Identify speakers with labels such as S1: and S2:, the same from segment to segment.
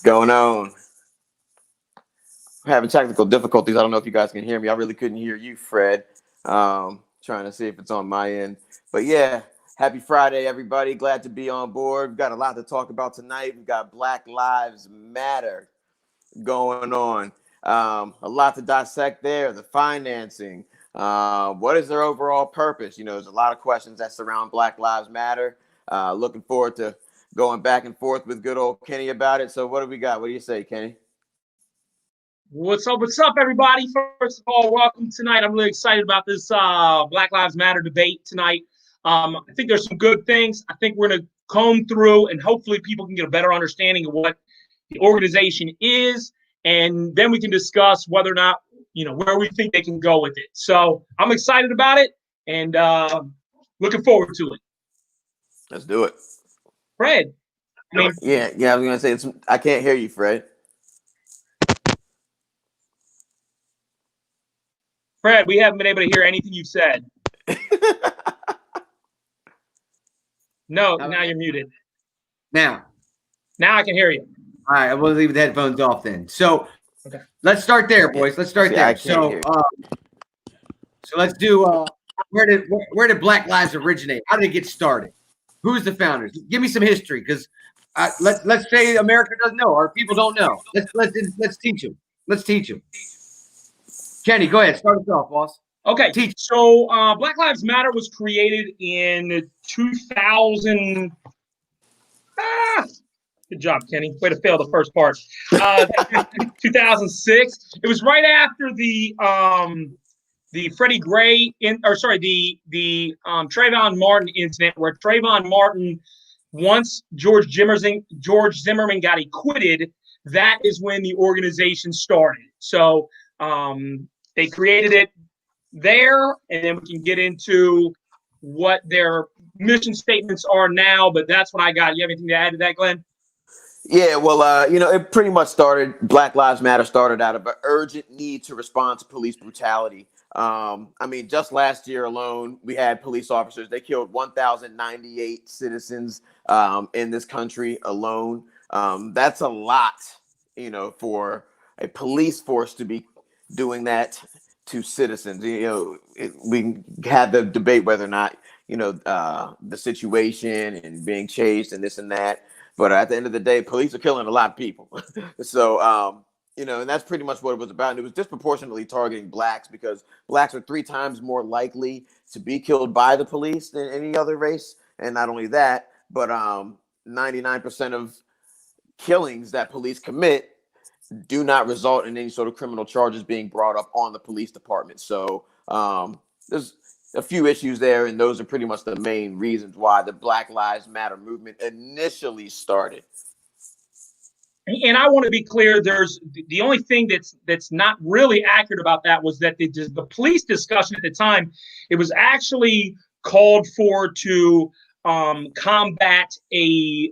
S1: Going on. We're having technical difficulties. I don't know if you guys can hear me. I really couldn't hear you, Fred. Trying to see if it's on my end. But yeah, happy Friday, everybody. Glad to be on board. We've got a lot to talk about tonight. We've got Black Lives Matter going on. A lot to dissect there. The financing. What is their overall purpose? There's a lot of questions that surround Black Lives Matter. Looking forward to going back and forth with good old Kenny about it. So what do we got? What do you say, Kenny?
S2: What's up, everybody? First of all, welcome tonight. I'm really excited about this Black Lives Matter debate tonight. I think there's some good things. I think we're going to comb through and hopefully people can get a better understanding of what the organization is. And then we can discuss whether or not, where we think they can go with it. So I'm excited about it and looking forward to it.
S1: Let's do it.
S2: Fred.
S1: Yeah, I was going to say, I can't hear you, Fred.
S2: Fred, we haven't been able to hear anything you've said. No, now you're muted.
S3: Now
S2: I can hear you.
S3: All right, I will leave the headphones off then. So let's start there, boys. Let's start there. So let's do where did Black Lives originate? How did it get started? Who's the founders? Give me some history, because let's say America doesn't know, or people don't know. Let's teach them. Let's teach them. Kenny, go ahead. Start us off, boss.
S2: Okay. So Black Lives Matter was created in 2000. Good job, Kenny. Way to fail the first part. 2006. It was right after the Freddie Gray the Trayvon Martin incident, where Trayvon Martin, once George Zimmerman got acquitted, that is when the organization started. So they created it there, and then we can get into what their mission statements are now. But that's what I got. You have anything to add to that, Glenn?
S1: Yeah, well, it pretty much started. Black Lives Matter started out of an urgent need to respond to police brutality. Just last year alone, we had police officers. They killed 1,098 citizens in this country alone. That's a lot, for a police force to be doing that to citizens. We had the debate whether or not, the situation and being chased and this and that. But at the end of the day, police are killing a lot of people. So, and that's pretty much what it was about. And it was disproportionately targeting blacks, because blacks are 3 times more likely to be killed by the police than any other race. And not only that, but 99% of killings that police commit do not result in any sort of criminal charges being brought up on the police department. So there's a few issues there, and those are pretty much the main reasons why the Black Lives Matter movement initially started.
S2: And I want to be clear, there's the only thing that's not really accurate about that was that the police discussion at the time, it was actually called for to combat the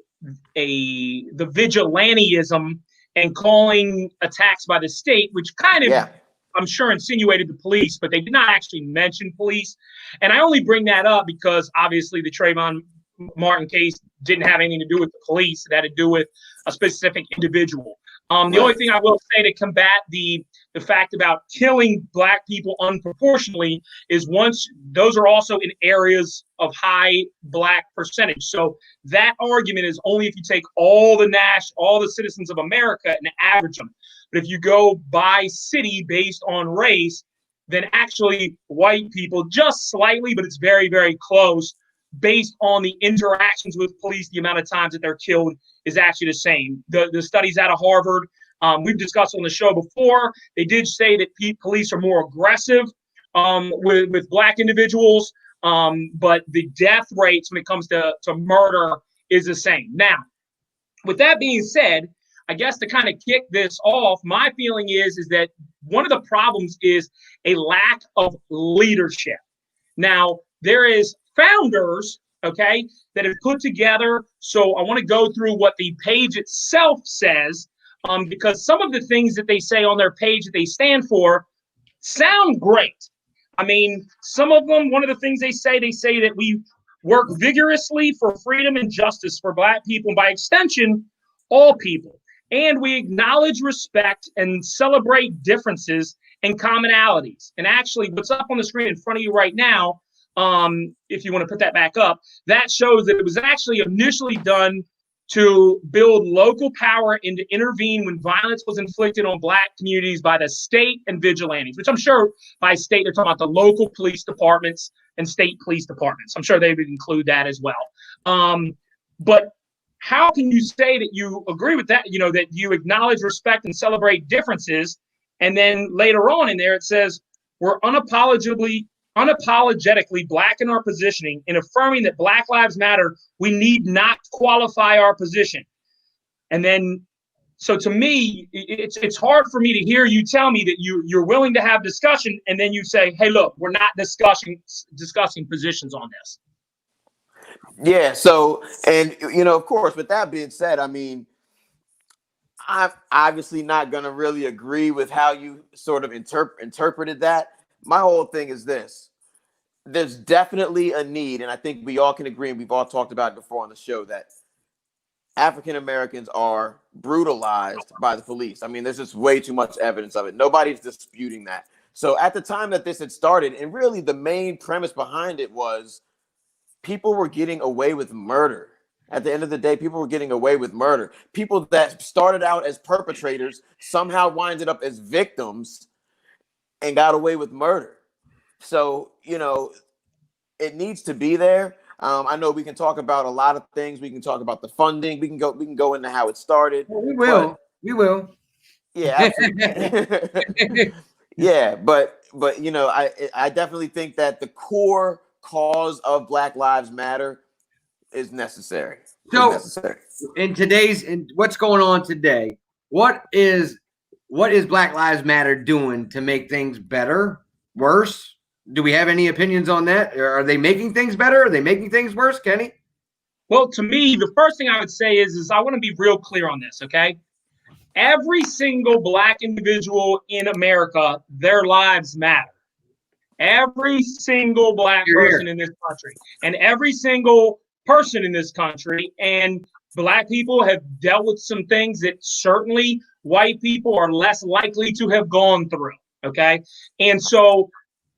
S2: vigilantism and calling attacks by the state, which kind of, I'm sure, insinuated the police, but they did not actually mention police. And I only bring that up because obviously the Trayvon Martin case didn't have anything to do with the police. It had to do with a specific individual. The only thing I will say to combat the fact about killing black people unproportionately is, once those are also in areas of high black percentage. So that argument is only if you take all the citizens of America and average them. But if you go by city based on race, then actually white people just slightly, but it's very, very close, based on the interactions with police, the amount of times that they're killed is actually the same. The studies out of Harvard, we've discussed on the show before, they did say that police are more aggressive with black individuals, but the death rates when it comes to murder is the same. Now, with that being said, I guess to kind of kick this off, my feeling is that one of the problems is a lack of leadership. Now, there is founders, okay, that have put together. So I want to go through what the page itself says, because some of the things that they say on their page that they stand for sound great. I mean, some of them, one of the things they say that work vigorously for freedom and justice for Black people, and by extension, all people. And we acknowledge, respect, and celebrate differences and commonalities. And actually, what's up on the screen in front of you right now, if you want to put that back up, that shows that it was actually initially done to build local power and to intervene when violence was inflicted on Black communities by the state and vigilantes, which I'm sure by state, they're talking about the local police departments and state police departments. I'm sure they would include that as well. But how can you say that you agree with that, that you acknowledge, respect, and celebrate differences, and then later on in there it says, we're unapologetically Black in our positioning, in affirming that Black Lives Matter, we need not qualify our position. And then, so to me, it's hard for me to hear you tell me that you're willing to have discussion, and then you say, hey, look, we're not discussing positions on this.
S1: Yeah. So, and, of course, with that being said, I mean, I'm obviously not going to really agree with how you sort of interpreted that. My whole thing is this. There's definitely a need, and I think we all can agree, and we've all talked about it before on the show, that African Americans are brutalized by the police. I mean, there's just way too much evidence of it. Nobody's disputing that. So at the time that this had started, and really the main premise behind it was people were getting away with murder. At the end of the day, people were getting away with murder. People that started out as perpetrators somehow winded up as victims and got away with murder. So, it needs to be there. I know we can talk about a lot of things. We can talk about the funding. We can go into how it started.
S3: Well, we will.
S1: Yeah, absolutely. Yeah, but I definitely think that the core cause of Black Lives Matter is necessary.
S3: So, in what's going on today, what is Black Lives Matter doing to make things better, worse? Do we have any opinions on that? Are they making things better? Are they making things worse, Kenny?
S2: Well, to me, the first thing I would say is I want to be real clear on this, okay? Every single Black individual in America, their lives matter. Every single Black person in this country, and every single person in this country, and Black people have dealt with some things that certainly white people are less likely to have gone through, okay? And so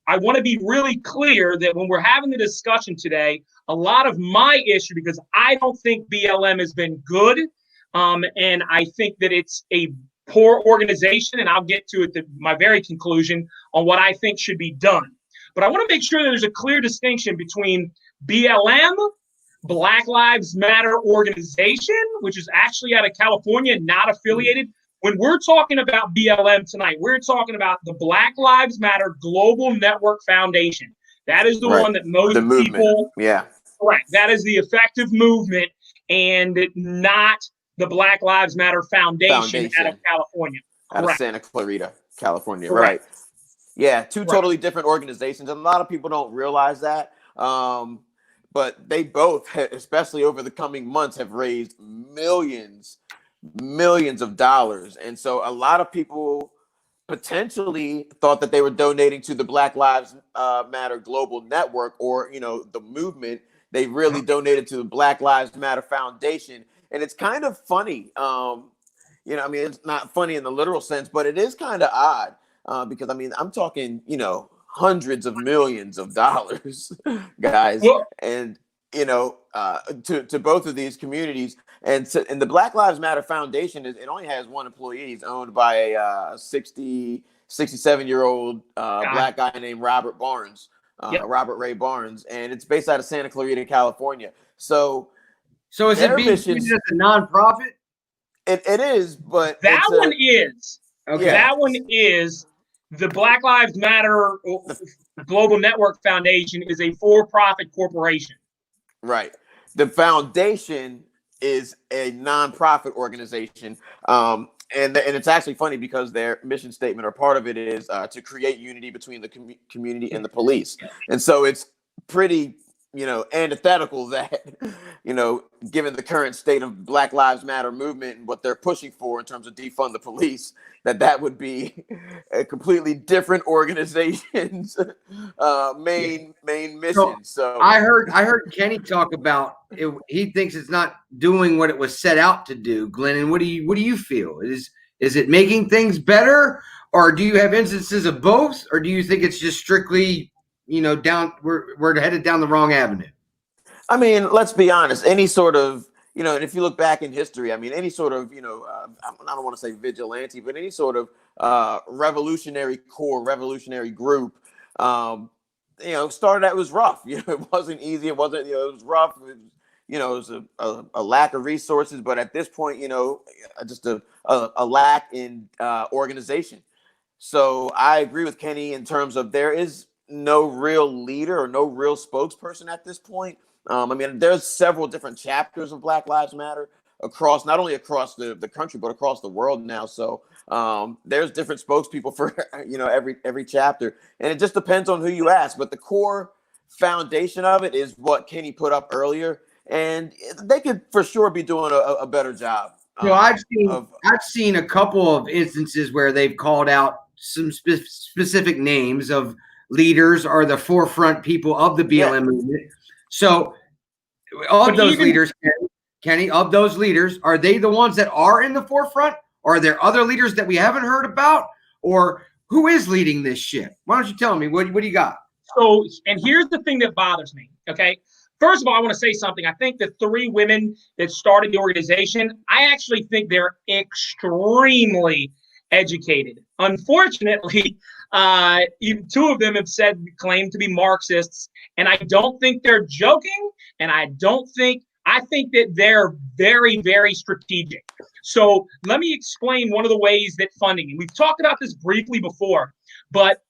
S2: I want to be really clear that when we're having the discussion today, a lot of my issue, because I don't think BLM has been good, and I think that it's a poor organization, and I'll get to it my very conclusion on what I think should be done. But I want to make sure that there's a clear distinction between BLM, Black Lives Matter organization, which is actually out of California, not affiliated. When we're talking about BLM tonight, we're talking about the Black Lives Matter Global Network Foundation. That is the one that most people, correct. That is the effective movement, and not the Black Lives Matter Foundation. Out of California.
S1: Out of Santa Clarita, California. Right. Yeah, two totally different organizations. And a lot of people don't realize that. But they both, especially over the coming months, have raised millions of dollars. And so a lot of people potentially thought that they were donating to the Black Lives Matter Global Network, or, the movement. They really donated to the Black Lives Matter Foundation. And it's kind of funny. It's not funny in the literal sense, but it is kind of odd because, I'm talking, hundreds of millions of dollars, guys. Well, and, to both of these communities. And the Black Lives Matter Foundation, it only has one employee. It's owned by a 67-year-old Black guy named Robert Barnes, Robert Ray Barnes. And it's based out of Santa Clarita, California. So
S3: is it being treated as a nonprofit?
S1: It is, but
S2: that one is. Okay. That one is. The Black Lives Matter Global Network Foundation is a for-profit corporation.
S1: Right. The foundation is a nonprofit organization. And it's actually funny because their mission statement, or part of it, is to create unity between the community and the police. And so it's pretty antithetical that, given the current state of Black Lives Matter movement and what they're pushing for in terms of defund the police, that would be a completely different organization's main mission. So
S3: I heard Kenny talk about it. He thinks it's not doing what it was set out to do. Glennon, what do you feel? Is it making things better, or do you have instances of both, or do you think it's just strictly, we're headed down the wrong avenue?
S1: I mean, let's be honest. Any sort of, and if you look back in history, I mean, any sort of, I don't want to say vigilante, but any sort of revolutionary group, started out, it was rough. It wasn't easy. It wasn't, it was rough. It was a lack of resources, but at this point, just a lack in organization. So I agree with Kenny in terms of there is no real leader or no real spokesperson at this point. I mean, there's several different chapters of Black Lives Matter not only across the country, but across the world now. So there's different spokespeople for, every chapter. And it just depends on who you ask. But the core foundation of it is what Kenny put up earlier. And they could for sure be doing a better job.
S3: I've seen a couple of instances where they've called out some specific names of leaders or the forefront people of the BLM movement. So of those leaders, Kenny, of those leaders, are they the ones that are in the forefront? Or are there other leaders that we haven't heard about? Or who is leading this ship? Why don't you tell me? What do you got?
S2: So, and here's the thing that bothers me, okay? First of all, I want to say something. I think the 3 women that started the organization, I actually think they're extremely educated. Unfortunately, even 2 of them have claimed to be Marxists, and I don't think they're joking, and I think that they're very, very strategic. So let me explain one of the ways that funding, and we've talked about this briefly before, but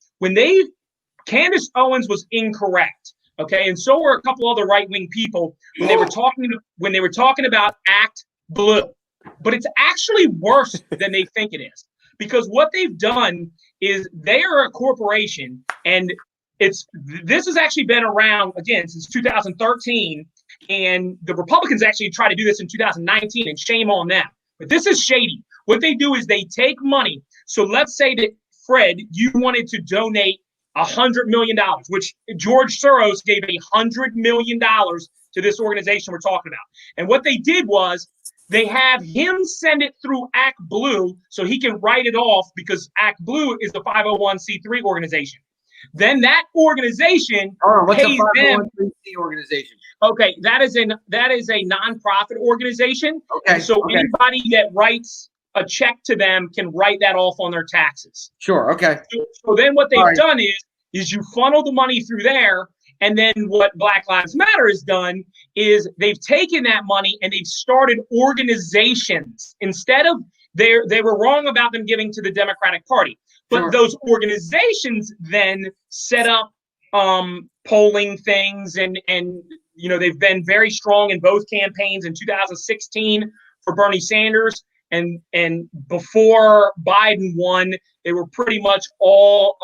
S2: Candace Owens was incorrect. Okay, and so were a couple other right-wing people when they were talking about Act Blue. But it's actually worse than they think it is, because what they've done is they are a corporation, and this has actually been around again since 2013, and the Republicans actually tried to do this in 2019, and shame on them. But this is shady. What they do is they take money. So let's say that Fred, you wanted to donate $100 million, which George Soros gave $100 million to this organization we're talking about. And what they did was they have him send it through Act Blue so he can write it off, because Act Blue is the 501c3 organization. Then that organization pays them.
S3: Organization?
S2: Okay, that is a nonprofit organization.
S3: Okay.
S2: So anybody that writes a check to them can write that off on their taxes.
S3: Sure. Okay.
S2: So then what they've done is you funnel the money through there, and then what Black Lives Matter has done is they've taken that money and they've started organizations instead of they were wrong about them giving to the Democratic Party. But those organizations then set up polling things, and they've been very strong in both campaigns. In 2016 for Bernie Sanders, and before Biden won, they were pretty much all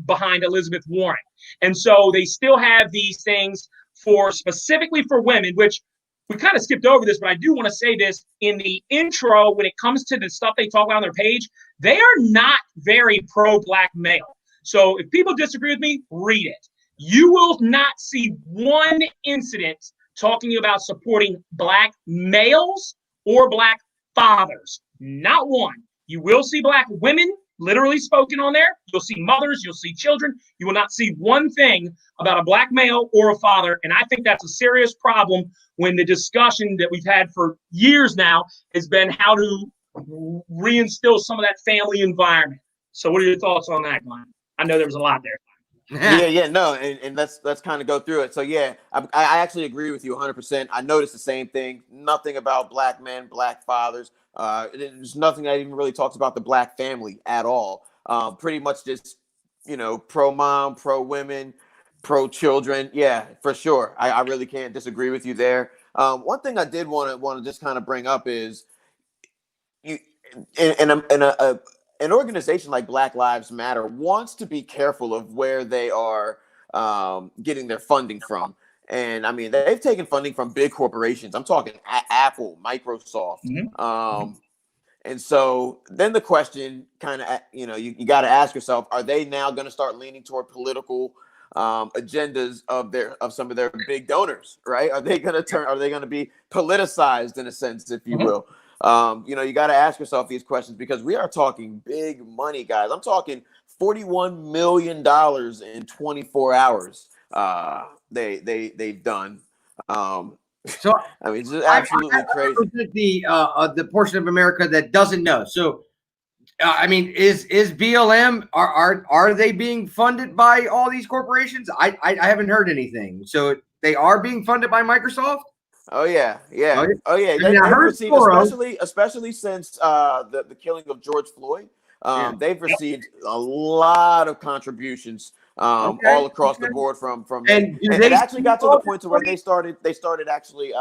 S2: behind Elizabeth Warren. And so they still have these things specifically for women, which we kind of skipped over this, but I do want to say this in the intro. When it comes to the stuff they talk about on their page, they are not very pro-Black male. So if people disagree with me, read it. You will not see one incident talking about supporting Black males or Black fathers. Not one. You will see Black women literally spoken on there. You'll see mothers, you'll see children. You will not see one thing about a Black male or a father. And I think that's a serious problem when the discussion that we've had for years now has been how to reinstill some of that family environment. So what are your thoughts on that, Glenn? I know there was a lot there.
S1: No, and let's kind of go through it. So I actually agree with you 100%. I noticed the same thing. Nothing about Black men, Black fathers. There's nothing that even really talks about the Black family at all. Pretty much just pro mom, pro women, pro children. Yeah, for sure. I really can't disagree with you there. One thing I did want to just kind of bring up is an organization like Black Lives Matter wants to be careful of where they are getting their funding from. And I mean, they've taken funding from big corporations. I'm talking Apple, Microsoft. And so then the question kind of, you got to ask yourself, are they now going to start leaning toward political agendas of some of their big donors, right? Are they going to be politicized in a sense, if you will? You got to ask yourself these questions because we are talking big money, guys. I'm talking $41 million in 24 hours. They've done.
S3: So
S1: I mean, it's just absolutely crazy.
S3: The portion of America that doesn't know. So, I mean, is BLM are they being funded by all these corporations? I haven't heard anything. So they are being funded by Microsoft.
S1: Oh yeah.
S3: I mean,
S1: They've received, especially since the killing of George Floyd. They've received a lot of contributions all across the board from and it actually got to the point to where they started actually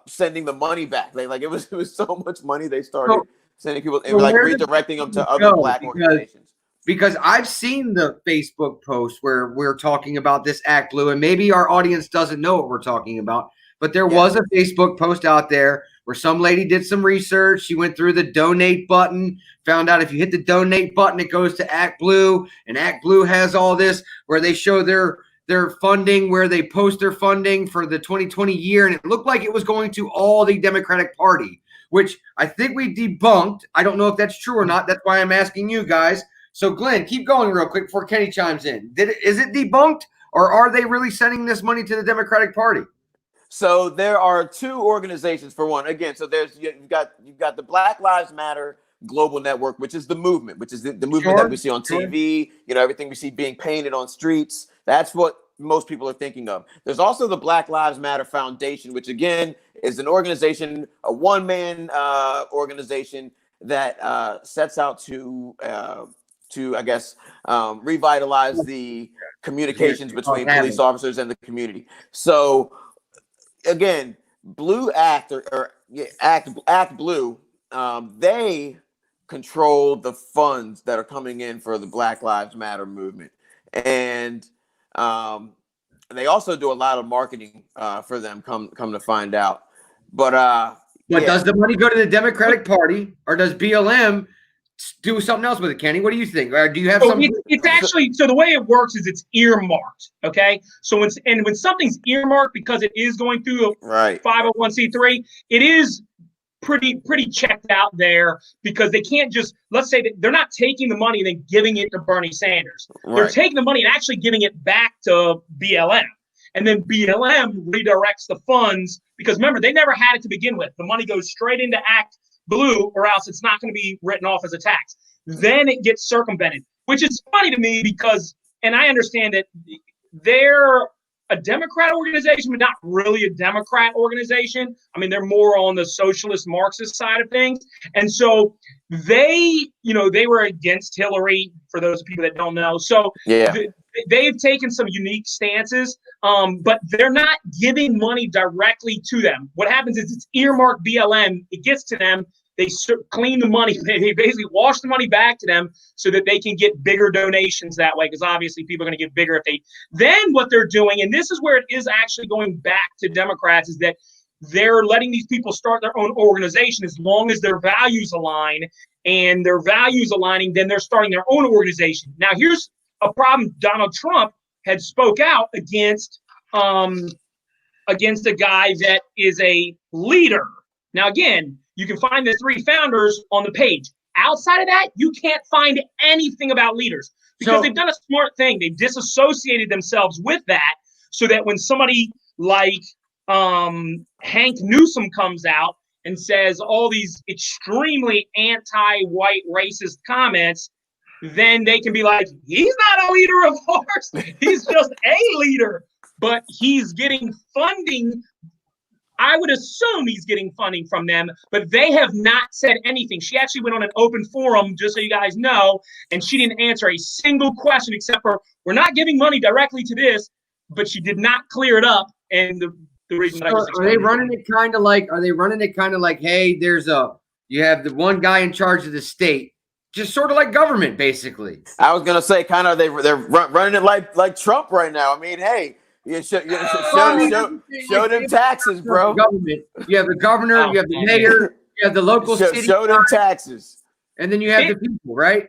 S1: sending the money back. It was so much money they started sending people and redirecting them to other Black organizations.
S3: Because I've seen the Facebook post where we're talking about this Act Blue, and maybe our audience doesn't know what we're talking about, but there was a Facebook post out there where some lady did some research. She went through the donate button, found out if you hit the donate button, it goes to Act Blue, and Act Blue has all this where they show their funding, where they post their funding for the 2020 year, and it looked like it was going to all the Democratic Party, which I think we debunked. I don't know if that's true or not. That's why I'm asking you guys. So, Glenn, keep going real quick before Kenny chimes in. Is it debunked, or are they really sending this money to the Democratic Party?
S1: So there are two organizations for one. Again, so you've got the Black Lives Matter Global Network, which is the movement, which is the movement that we see on TV. Everything we see being painted on streets. That's what most people are thinking of. There's also the Black Lives Matter Foundation, which again is an organization, a one-man organization that sets out to I guess revitalize the communications between police officers and the community. So again, Blue Act Act Blue, they control the funds that are coming in for the Black Lives Matter movement, and they also do a lot of marketing for them. Come to find out, but
S3: does the money go to the Democratic Party, or does BLM do something else with it, Kenny? What do you think? Or do you have something?
S2: It's actually, so the way it works is it's earmarked. Okay. So when something's earmarked because it is going through a 501c3, it is pretty checked out there, because they can't just, let's say that they're not taking the money and then giving it to Bernie Sanders. They're taking the money and actually giving it back to BLM. And then BLM redirects the funds, because remember, they never had it to begin with. The money goes straight into Act Blue, or else it's not going to be written off as a tax. Then it gets circumvented, which is funny to me because, and I understand that they're a Democrat organization, but not really a Democrat organization. I mean, they're more on the socialist Marxist side of things. And so they were against Hillary, for those people that don't know. So they've taken some unique stances, but they're not giving money directly to them. What happens is it's earmarked BLM. It gets to them. They clean the money. They basically wash the money back to them so that they can get bigger donations that way, because obviously people are going to get bigger if they. Then what they're doing, and this is where it is actually going back to Democrats, is that they're letting these people start their own organization as long as their values align, and their values aligning, then they're starting their own organization. Now, here's a problem. Donald Trump had spoke out against a guy that is a leader. Now, again, you can find the three founders on the page. Outside of that, you can't find anything about leaders, because they've done a smart thing. They've disassociated themselves with that, so that when somebody like Hank Newsom comes out and says all these extremely anti-white racist comments, then they can be like, he's not a leader of ours. He's just a leader. But he's getting funding. I would assume he's getting funding from them, but they have not said anything. She actually went on an open forum, just so you guys know, and she didn't answer a single question except for, we're not giving money directly to this, but she did not clear it up. And the reason that I just
S3: explained. Are they running it kind of like, hey, you have the one guy in charge of the state, just sort of like government, basically.
S1: I was gonna say, kind of, they're running it like Trump right now. I mean, hey, Yeah, show them taxes, bro.
S3: Government. You have the governor, you have the mayor, you have the local city.
S1: Show them taxes.
S3: And then you have the people, right?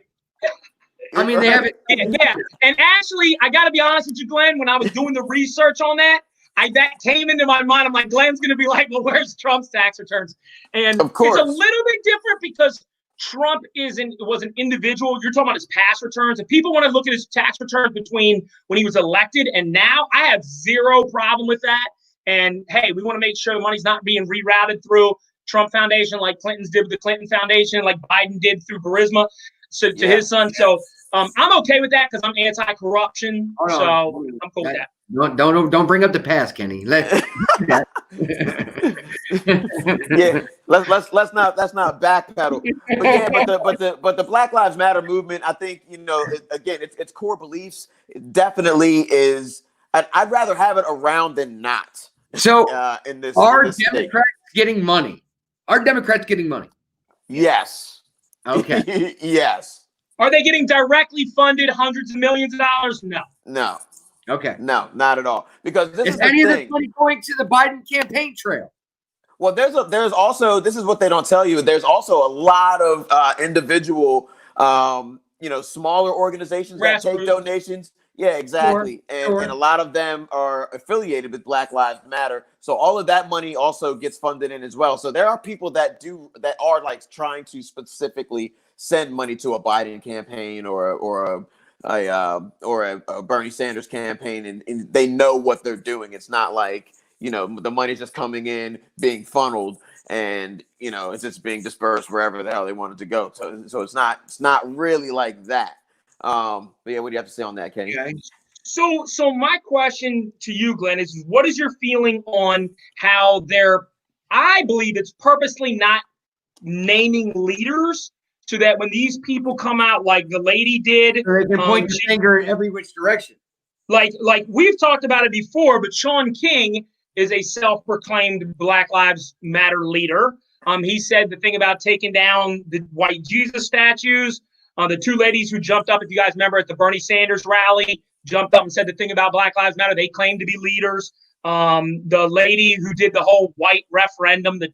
S3: I mean, they have it.
S2: Yeah. And actually, I got to be honest with you, Glenn, when I was doing the research on that, that came into my mind. I'm like, Glenn's going to be like, well, where's Trump's tax returns? And
S1: of course,
S2: it's a little bit different because Trump was an individual. You're talking about his past returns. If people want to look at his tax returns between when he was elected and now, I have zero problem with that. And hey, we want to make sure the money's not being rerouted through Trump Foundation like Clinton's did with the Clinton Foundation, like Biden did through Burisma to his son. So I'm okay with that because I'm anti-corruption. So I'm cool with that.
S3: Don't bring up the past, Kenny.
S1: Yeah, let's not backpedal. But yeah, but the Black Lives Matter movement, I think, again, its core beliefs definitely is. I'd rather have it around than not.
S3: So
S1: in this
S3: Democrats getting money? Are Democrats getting money?
S1: Yes.
S3: Okay.
S1: Yes.
S2: Are they getting directly funded hundreds of millions of dollars? No.
S1: No.
S3: Okay.
S1: No, not at all. Because this is
S3: any of this money going to the Biden campaign trail?
S1: Well, there's also, this is what they don't tell you. There's also a lot of individual, smaller organizations that take donations. Yeah, exactly. Sure. And a lot of them are affiliated with Black Lives Matter. So all of that money also gets funded in as well. So there are people that are like trying to specifically send money to a Biden campaign or a Bernie Sanders campaign, and they know what they're doing. It's not like, the money's just coming in, being funneled, and it's just being dispersed wherever the hell they want it to go. So it's not really like that. But yeah, what do you have to say on that, Kenny?
S2: Okay. So my question to you, Glenn, is what is your feeling on how I believe it's purposely not naming leaders so that when these people come out like the lady did,
S3: they can point the finger in every which direction.
S2: Like we've talked about it before, but Shaun King is a self-proclaimed Black Lives Matter leader. He said the thing about taking down the white Jesus statues. The two ladies who jumped up, if you guys remember, at the Bernie Sanders rally, jumped up and said the thing about Black Lives Matter. They claim to be leaders. The lady who did the whole white referendum, the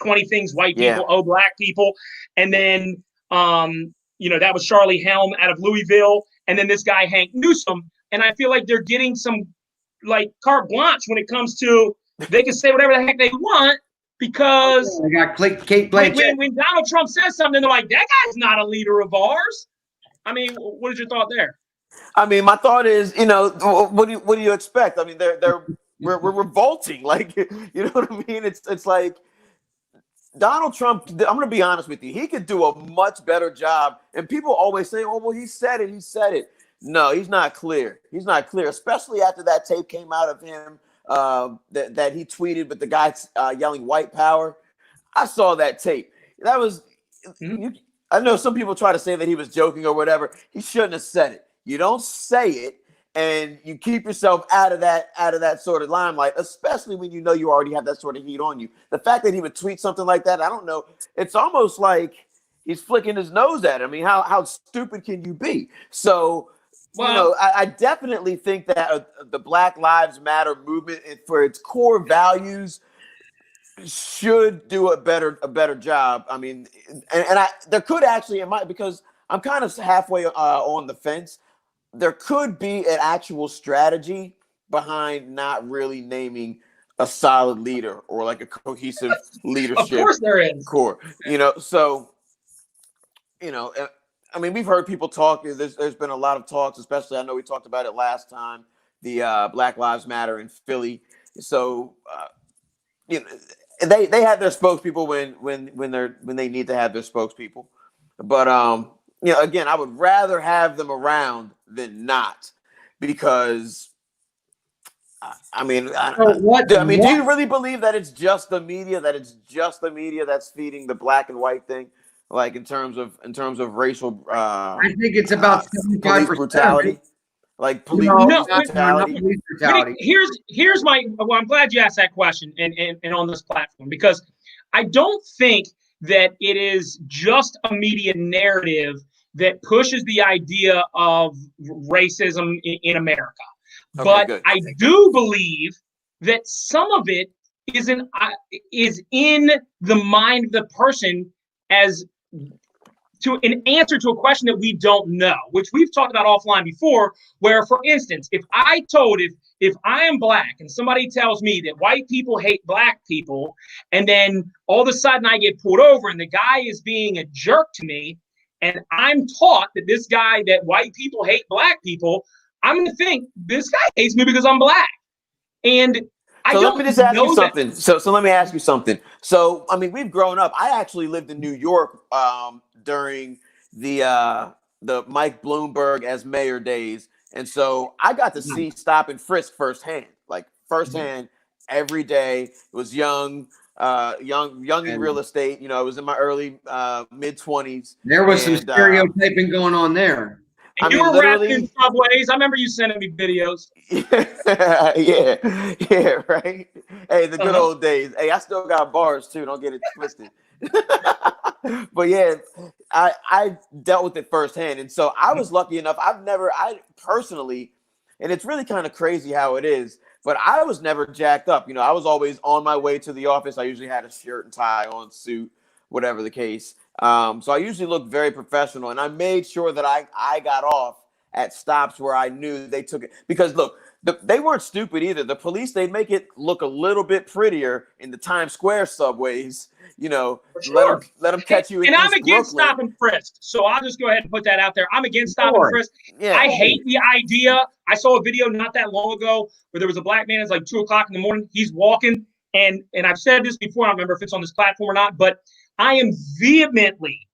S2: 20 things white people owe black people. And then, that was Charlie Helm out of Louisville. And then this guy, Hank Newsom. And I feel like they're getting some like carte blanche when it comes to they can say whatever the heck they want. Because
S3: I got Kate Blanchett.
S2: When Donald Trump says something, they're like, that guy's not a leader of ours. I mean, what is your thought there?
S1: I mean, my thought is, what do you expect? I mean, we're revolting. Like, you know what I mean? It's like Donald Trump, I'm going to be honest with you. He could do a much better job. And people always say, oh, well, he said it. No, he's not clear. He's not clear, especially after that tape came out of him. That he tweeted with the guy yelling white power. I saw that tape. That was, I know some people try to say that he was joking or whatever. He shouldn't have said it. You don't say it, and you keep yourself out of that sort of limelight, especially when you already have that sort of heat on you. The fact that he would tweet something like that, I don't know. It's almost like he's flicking his nose at it. I mean, how stupid can you be? So. Well, I definitely think that the Black Lives Matter movement, for its core values, should do a better job. I mean, there could actually, because I'm kind of halfway on the fence. There could be an actual strategy behind not really naming a solid leader or like a cohesive leadership.
S2: Of course, there is
S1: core. I mean, we've heard people talk. There's been a lot of talks, especially I know we talked about it last time, the Black Lives Matter in Philly. So, they have their spokespeople when they need to have their spokespeople. But again, I would rather have them around than not, because I mean, do you really believe that it's just the media that's feeding the black and white thing? Like in terms of racial,
S3: I think it's about
S1: police brutality, like police brutality.
S2: Here's my. Well, I'm glad you asked that question and on this platform, because I don't think that it is just a media narrative that pushes the idea of racism in America. But
S1: good.
S2: I do believe that some of it is in the mind of the person as to an answer to a question that we don't know, which we've talked about offline before, where, for instance, if I am black and somebody tells me that white people hate black people, and then all of a sudden I get pulled over and the guy is being a jerk to me, and I'm taught that white people hate black people, I'm going to think this guy hates me because I'm black. And
S1: so let me just ask you something. So let me ask you something. So, I mean, we've grown up. I actually lived in New York during the Mike Bloomberg as mayor days. And so I got to see stop and frisk firsthand, every day. It was young in real estate. You know, I was in my early mid-20s.
S3: There was some stereotyping going on there.
S2: And you were rapping in subways. I remember you sending me videos.
S1: yeah, right. Hey, the good old days. Hey, I still got bars too. Don't get it twisted. But yeah, I dealt with it firsthand, and so I was lucky enough. I personally, and it's really kind of crazy how it is, but I was never jacked up. You know, I was always on my way to the office. I usually had a shirt and tie on, suit, whatever the case. So I usually look very professional, and I made sure that I got off at stops where I knew they took it. Because look, they weren't stupid either. The police, they make it look a little bit prettier in the Times Square subways. You know,
S2: sure.
S1: let them catch you in
S2: And
S1: East
S2: I'm against
S1: Brooklyn.
S2: stop and frisk, so I'll just go ahead and put that out there. I'm against stop and frisk. Yeah. I hate the idea. I saw a video not that long ago where there was a black man. It's like 2 o'clock in the morning. He's walking, and I've said this before. I don't remember if it's on this platform or not, but I am vehemently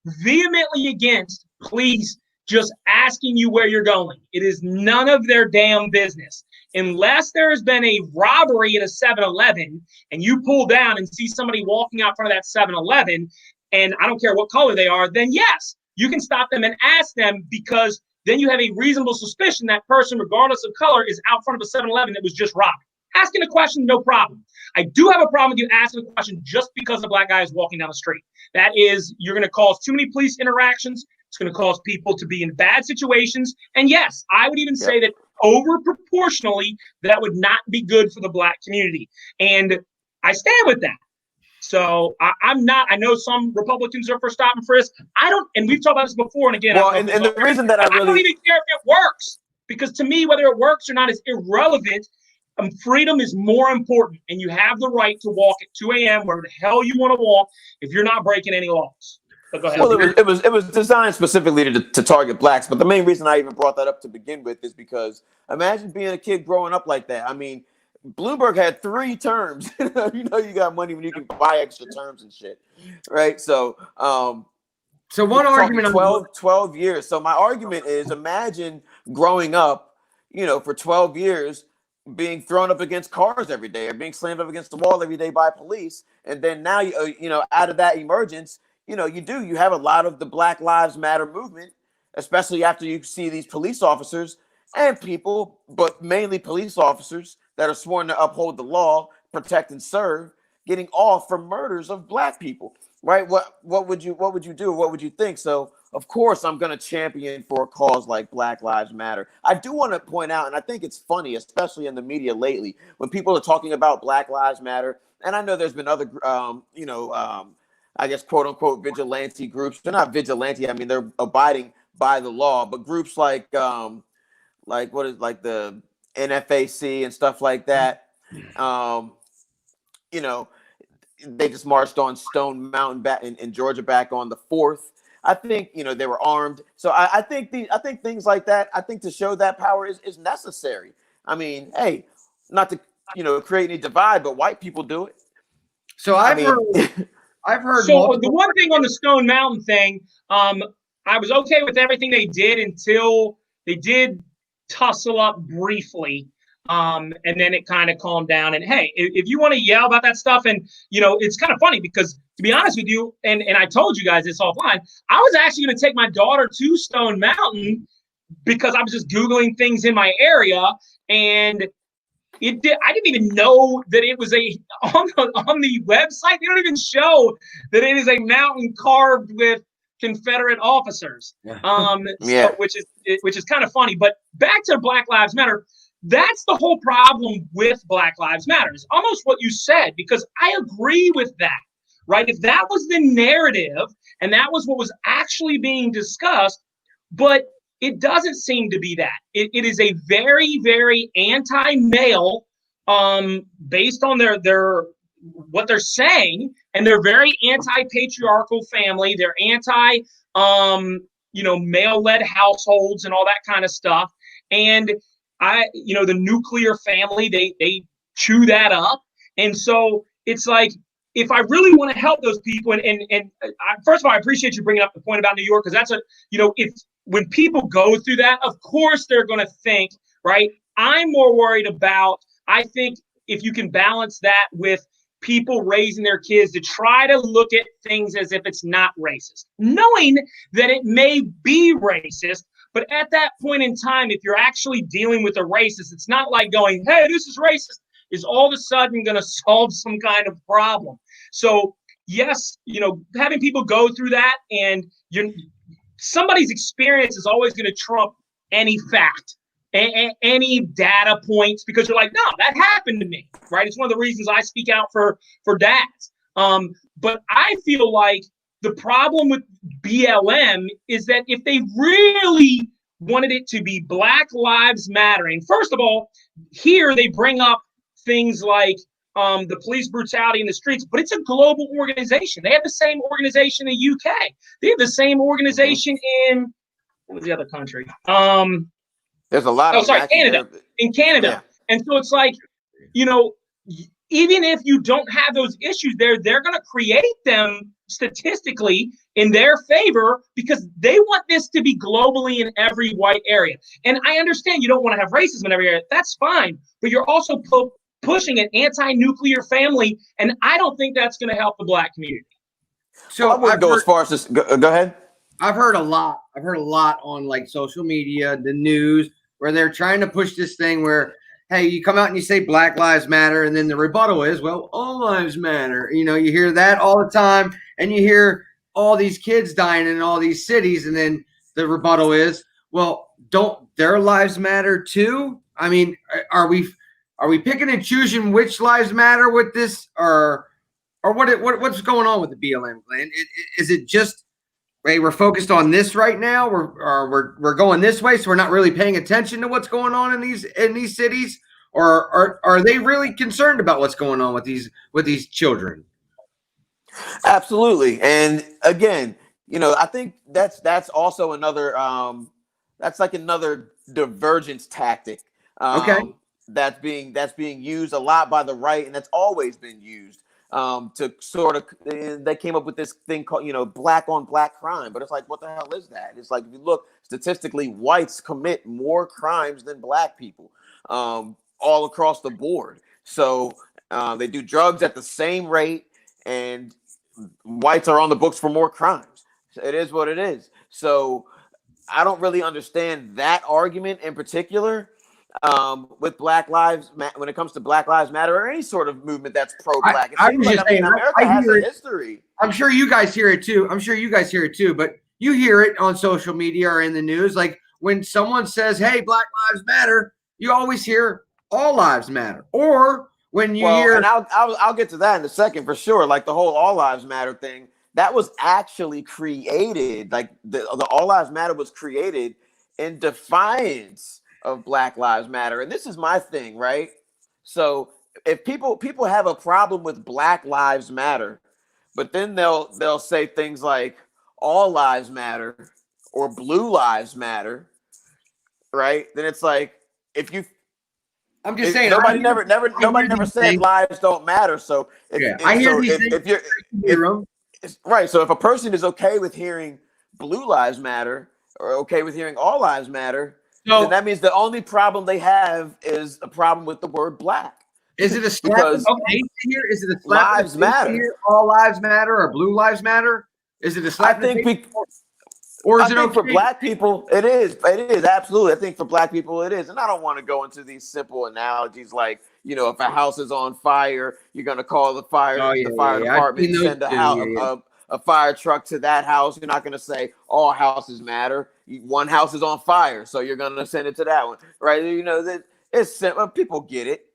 S2: against police just asking you where you're going. It is none of their damn business. Unless there has been a robbery at a 7-Eleven and you pull down and see somebody walking out front of that 7-Eleven, and I don't care what color they are, then yes, you can stop them and ask them, because then you have a reasonable suspicion that person, regardless of color, is out front of a 7-Eleven that was just robbed. Asking a question, no problem. I do have a problem with you asking a question just because a black guy is walking down the street. That is, you're going to cause too many police interactions. It's going to cause people to be in bad situations. And yes, I would even say that over proportionally, that would not be good for the black community. And I stand with that. So I'm not, I know some Republicans are for stop and frisk. I don't, and we've talked about this before. And again,
S1: well, and the reason that I
S2: don't even care if it works, because to me, whether it works or not is irrelevant. Freedom is more important, and you have the right to walk at 2 a.m. where the hell you want to walk if you're not breaking any laws. So go ahead.
S1: Well, it was designed specifically to target blacks, but the main reason I even brought that up to begin with is because imagine being a kid growing up like that. I mean, Bloomberg had 3 terms. You know, you got money when you can buy extra terms and shit, right? So,
S3: so one argument
S1: 12 years. So my argument is, imagine growing up, you know, for 12 years, being thrown up against cars every day or being slammed up against the wall every day by police. And then now, you know, out of that emergence, you know, you have a lot of the Black Lives Matter movement, especially after you see these police officers and people, but mainly police officers that are sworn to uphold the law, protect and serve, getting off for murders of black people, right? What would you do? What would you think? So of course, I'm going to champion for a cause like Black Lives Matter. I do want to point out, and I think it's funny, especially in the media lately, when people are talking about Black Lives Matter, and I know there's been other, I guess, quote unquote, vigilante groups. They're not vigilante. I mean, they're abiding by the law, but groups like the NFAC and stuff like that, you know, they just marched on Stone Mountain back in Georgia back on the 4th. I think, you know, they were armed. So I think things like that, I think to show that power is necessary. I mean, hey, not to, you know, create any divide, but white people do it.
S3: So I've heard.
S2: So the one thing on the Stone Mountain thing, I was okay with everything they did until they did tussle up briefly. And then it kind of calmed down. And hey, if you want to yell about that stuff, and you know, it's kind of funny because, to be honest with you, and I told you guys this offline, I was actually going to take my daughter to Stone Mountain because I was just Googling things in my area, and I didn't even know that it was on the website. They don't even show that it is a mountain carved with Confederate officers. So, which is kind of funny. But back to Black Lives Matter. that's the whole problem with Black Lives Matter. It's almost what you said, because I agree with that, right? If that was the narrative and that was what was actually being discussed, but it doesn't seem to be that. It is a very, very anti-male, based on their what they're saying, and they're very anti-patriarchal family. They're anti, male-led households and all that kind of stuff. And the nuclear family, they chew that up. And so it's like, if I really want to help those people, first of all, I appreciate you bringing up the point about New York, because that's if when people go through that, of course they're going to think, right? I'm more worried about, I think if you can balance that with people raising their kids to try to look at things as if it's not racist, knowing that it may be racist. But at that point in time, if you're actually dealing with a racist, it's not like going, hey, this is racist, is all of a sudden going to solve some kind of problem. So yes, having people go through that, and somebody's experience is always going to trump any fact, any data points, because you're like, no, that happened to me, right? It's one of the reasons I speak out for dads. But I feel like the problem with BLM is that if they really wanted it to be Black Lives Mattering, first of all, here they bring up things like the police brutality in the streets, but it's a global organization. They have the same organization in the UK. They have the same organization in, what was the other country?
S1: There's a lot of
S2: Canada. In Canada. Yeah. And so it's like, even if you don't have those issues there, they're going to create them statistically in their favor, because they want this to be globally in every white area. And I understand you don't want to have racism in every area. That's fine. But you're also pushing an anti-nuclear family, and I don't think that's going to help the Black community.
S1: So I wouldn't go as far as this. Go ahead.
S3: I've heard a lot on like social media, the news, where they're trying to push this thing where, hey, you come out and you say Black Lives Matter, and then the rebuttal is, well, all lives matter. You hear that all the time, and you hear all these kids dying in all these cities, and then the rebuttal is, well, don't their lives matter too? I mean, are we picking and choosing which lives matter with this, or what's going on with the BLM, Glenn? Is it just, hey, we're focused on this right now, we're going this way, so we're not really paying attention to what's going on in these cities, or are they really concerned about what's going on with these children?
S1: Absolutely. And again, I think that's also another that's like another divergence tactic.
S3: Okay.
S1: That's being used a lot by the right, and that's always been used to sort of, they came up with this thing called, black on black crime. But it's like, what the hell is that? It's like, if you look statistically, whites commit more crimes than Black people all across the board. So they do drugs at the same rate, and whites are on the books for more crimes. It is what it is. So I don't really understand that argument in particular with Black Lives, when it comes to Black Lives Matter or any sort of movement that's pro-Black. America has a history.
S3: I'm sure you guys hear it too. But you hear it on social media or in the news. Like when someone says, hey, Black Lives Matter, you always hear all lives matter. Or when you hear,
S1: and I'll get to that in a second for sure. Like the whole all lives matter thing, that was actually created. Like the all lives matter was created in defiance of Black Lives Matter. And this is my thing, right? So if people have a problem with Black Lives Matter, but then they'll say things like all lives matter or blue lives matter, right? Then it's like,
S3: I'm just saying,
S1: nobody never said lives don't matter. So right. So if a person is okay with hearing blue lives matter or okay with hearing all lives matter, then that means the only problem they have is a problem with the word Black.
S3: Is it a slap here? Is it a slap
S1: lives matter
S3: here? All lives matter or blue lives matter? Is it a slap?
S1: Or is it okay? For Black people, it is. It is, absolutely. I think for Black people, it is. And I don't want to go into these simple analogies like, if a house is on fire, you're going to call the fire department, send a fire truck to that house. You're not going to say all houses matter. One house is on fire, so you're going to send it to that one, right? It's simple. People get it.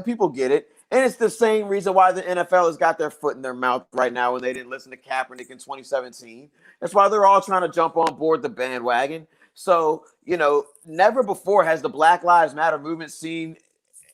S1: People get it. And it's the same reason why the NFL has got their foot in their mouth right now when they didn't listen to Kaepernick in 2017. That's why they're all trying to jump on board the bandwagon. So, never before has the Black Lives Matter movement seen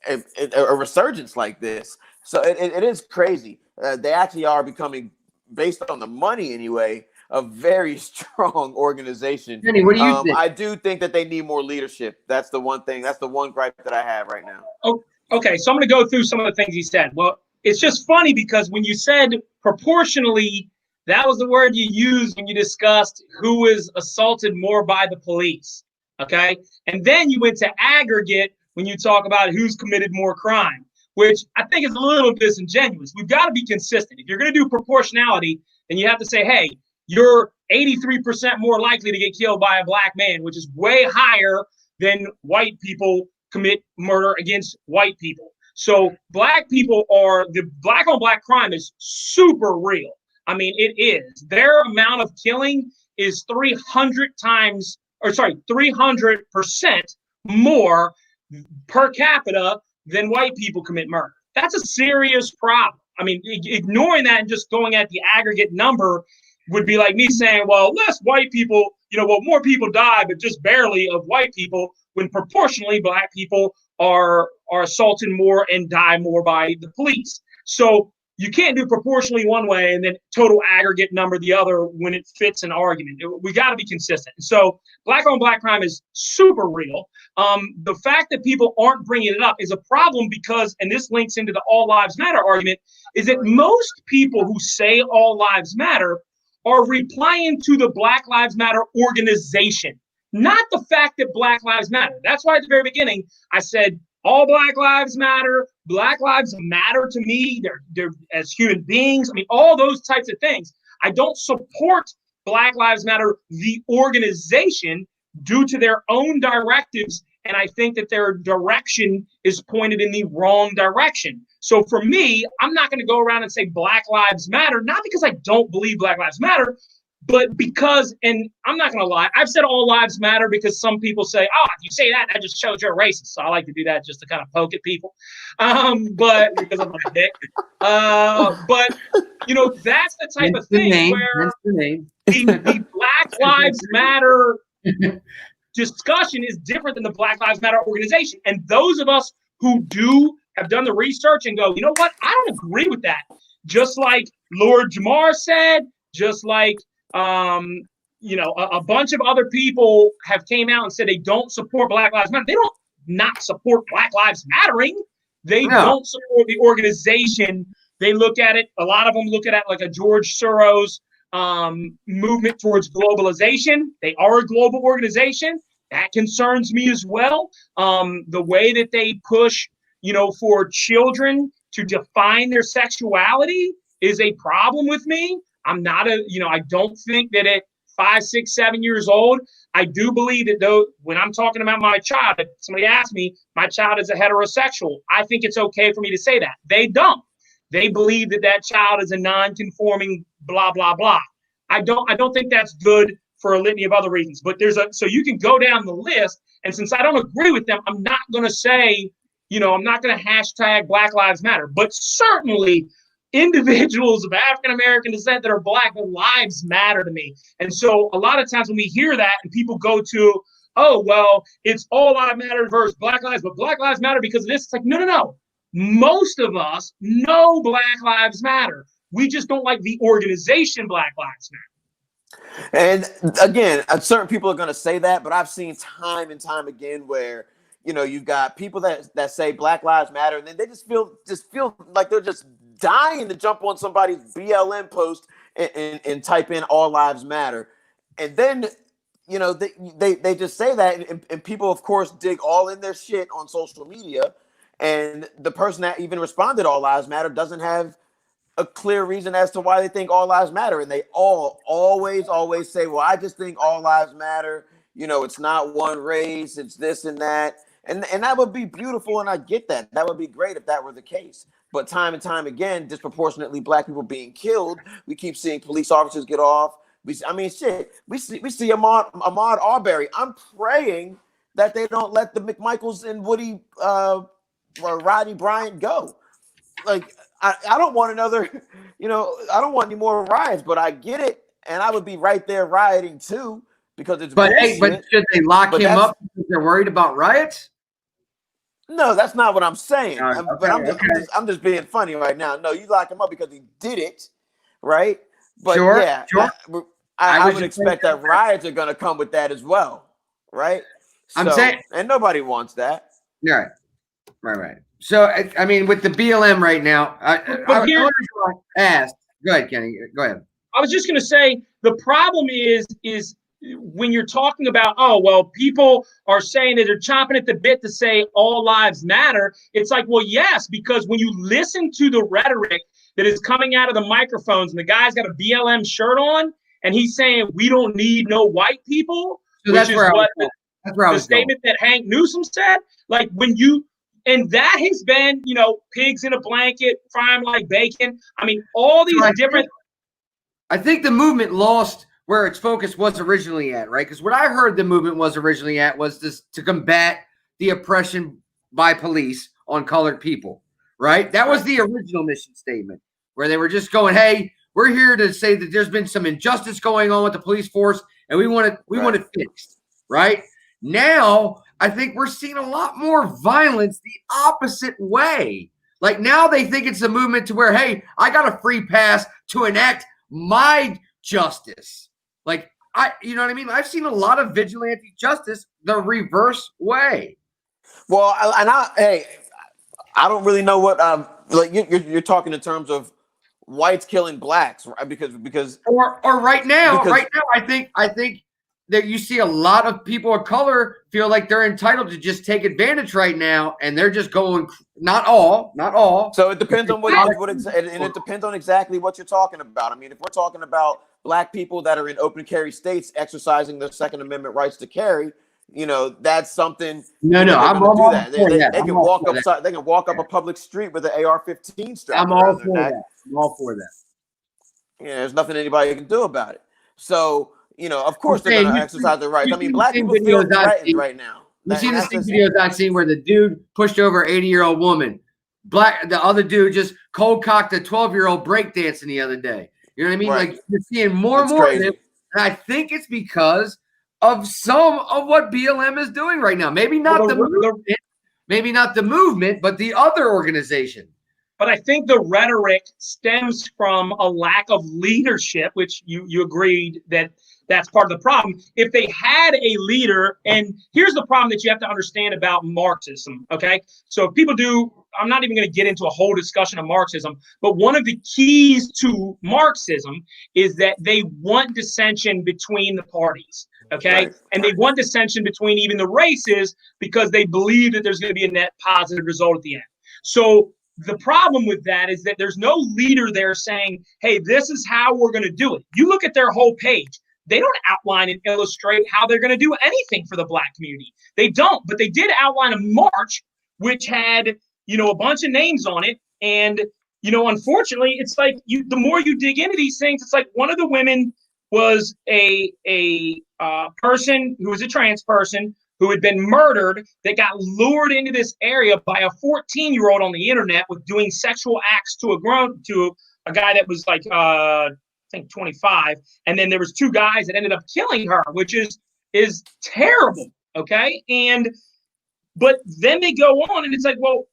S1: a resurgence like this. So it is crazy. They actually are becoming, based on the money anyway, a very strong organization.
S3: Kenny, what do you think?
S1: I do think that they need more leadership. That's the one thing. That's the one gripe that I have right now.
S2: Oh, okay. So I'm going to go through some of the things he said. Well, it's just funny because when you said proportionally, that was the word you used when you discussed who was assaulted more by the police. Okay. And then you went to aggregate when you talk about who's committed more crime, which I think is a little disingenuous. We've got to be consistent. If you're going to do proportionality, then you have to say, hey, you're 83% more likely to get killed by a black man, which is way higher than white people commit murder against white people. So black people the black on black crime is super real. I mean, it is. Their amount of killing is 300% more per capita than white people commit murder. That's a serious problem. I mean, ignoring that and just going at the aggregate number would be like me saying, well, less white people, more people die, but just barely of white people, when proportionally black people are assaulted more and die more by the police. So you can't do proportionally one way and then total aggregate number the other when it fits an argument. We got to be consistent. So black on black crime is super real. The fact that people aren't bringing it up is a problem because, and this links into the all lives matter argument, is that most people who say all lives matter are replying to the Black Lives Matter organization, not the fact that Black Lives Matter. That's why at the very beginning, I said, all Black lives matter. Black lives matter to me. They're as human beings. I mean, all those types of things. I don't support Black Lives Matter, the organization, due to their own directives. And I think that their direction is pointed in the wrong direction. So for me, I'm not going to go around and say Black Lives Matter, not because I don't believe Black Lives Matter, but because, and I'm not going to lie, I've said all lives matter because some people say, oh, if you say that, that just shows you're a racist. So I like to do that just to kind of poke at people. But because I'm a dick. But, that's the type of thing where the Black Lives Matter discussion is different than the Black Lives Matter organization. And those of us who have done the research and go, you know what? I don't agree with that. Just like Lord Jamar said, just like, a bunch of other people have came out and said they don't support Black Lives Matter. They don't not support Black Lives Mattering. They don't support the organization. They look at it. A lot of them look at it like a George Soros movement towards globalization. They are a global organization. That concerns me as well. The way that they push, for children to define their sexuality is a problem with me. I'm not I don't think that at 5, 6, 7 years old, I do believe that though, when I'm talking about my child, if somebody asks me, my child is a heterosexual, I think it's okay for me to say that. They don't. They believe that child is a non-conforming blah, blah, blah. I don't think that's good for a litany of other reasons, but so you can go down the list. And since I don't agree with them, I'm not going to say, I'm not going to hashtag Black Lives Matter, but certainly individuals of African-American descent that are Black, their lives matter to me. And so a lot of times when we hear that and people go to, oh, well, it's all lives matter versus Black lives, but Black Lives Matter because of this. It's like, no. Most of us know Black Lives Matter. We just don't like the organization Black Lives Matter.
S1: And again, certain people are going to say that, but I've seen time and time again where, you've got people that say Black Lives Matter, and then they just feel like they're just dying to jump on somebody's BLM post and type in all lives matter. And then, they just say that, and people, of course, dig all in their shit on social media. And the person that even responded all lives matter doesn't have a clear reason as to why they think all lives matter. And they always say, well, I just think all lives matter. It's not one race, it's this and that. And that would be beautiful. And I get that. That would be great if that were the case. But time and time again, disproportionately Black people being killed. We keep seeing police officers get off. We see Ahmaud Arbery. I'm praying that they don't let the McMichaels and Woody or Rodney Bryant go. Like, I don't want another, I don't want any more riots, but I get it. And I would be right there rioting too, because it's bullshit.
S3: Hey, but should they lock him up because they're worried about riots?
S1: No, that's not what I'm saying.
S3: Okay,
S1: but I'm just being funny right now. No, you lock him up because he did it, right? But
S3: sure.
S1: I would expect that riots are going to come with that as well, right?
S3: I'm saying,
S1: and nobody wants that.
S3: Right. So, I mean, with the BLM right now, I want to ask. Go ahead, Kenny. Go ahead.
S2: I was just going to say the problem is when you're talking about, people are saying that they're chomping at the bit to say all lives matter. It's like, well, yes, because when you listen to the rhetoric that is coming out of the microphones and the guy's got a BLM shirt on and he's saying we don't need no white people,
S3: so
S2: which is what the statement that Hank Newsom said. Like and that has been, pigs in a blanket, frying like bacon. I mean, all these different.
S3: I think the movement lost where its focus was originally at, right? Because what I heard the movement was originally at was this to combat the oppression by police on colored people, right? That was the original mission statement, where they were just going, hey, we're here to say that there's been some injustice going on with the police force, and we want it fixed, right? Now, I think we're seeing a lot more violence the opposite way. Like now they think it's a movement to where, hey, I got a free pass to enact my justice. Like, you know what I mean? I've seen a lot of vigilante justice the reverse way.
S1: Well, I don't really know what like you're talking in terms of whites killing blacks, right? Because
S3: or right now, I think that you see a lot of people of color feel like they're entitled to just take advantage right now, and they're just going. Not all.
S1: So it depends on it depends on exactly what you're talking about. I mean, if we're talking about black people that are in open carry states exercising their Second Amendment rights to carry, that's something.
S3: No, I'm all for that.
S1: They can walk upside. They can walk up a public street with an AR-15 strap.
S3: I'm all for that. I'm all for that.
S1: Yeah, there's nothing anybody can do about it. So, of course they're going to exercise their rights. I mean, black people feel threatened right now.
S3: You seen the same videos I've seen where the dude pushed over an 80-year-old woman. The other dude just cold cocked a 12-year-old breakdancing the other day. You know what I mean? Right. Like you're seeing more and more of it. And I think it's because of some of what BLM is doing right now. Maybe not the movement, but the other organization.
S2: But I think the rhetoric stems from a lack of leadership, which you agreed that's part of the problem. If they had a leader, and here's the problem that you have to understand about Marxism, okay? So if people I'm not even going to get into a whole discussion of Marxism, but one of the keys to Marxism is that they want dissension between the parties, okay? Right. And they want dissension between even the races because they believe that there's going to be a net positive result at the end. So the problem with that is that there's no leader there saying, hey, this is how we're going to do it. You look at their whole page. They don't outline and illustrate how they're going to do anything for the black community. They don't, but they did outline a march which had, a bunch of names on it. And, unfortunately, it's like the more you dig into these things, it's like one of the women was a person who was a trans person who had been murdered that got lured into this area by a 14-year-old on the internet with doing sexual acts to a guy that was like, I think 25. And then there was two guys that ended up killing her, which is terrible. Okay. But then they go on and it's like, well,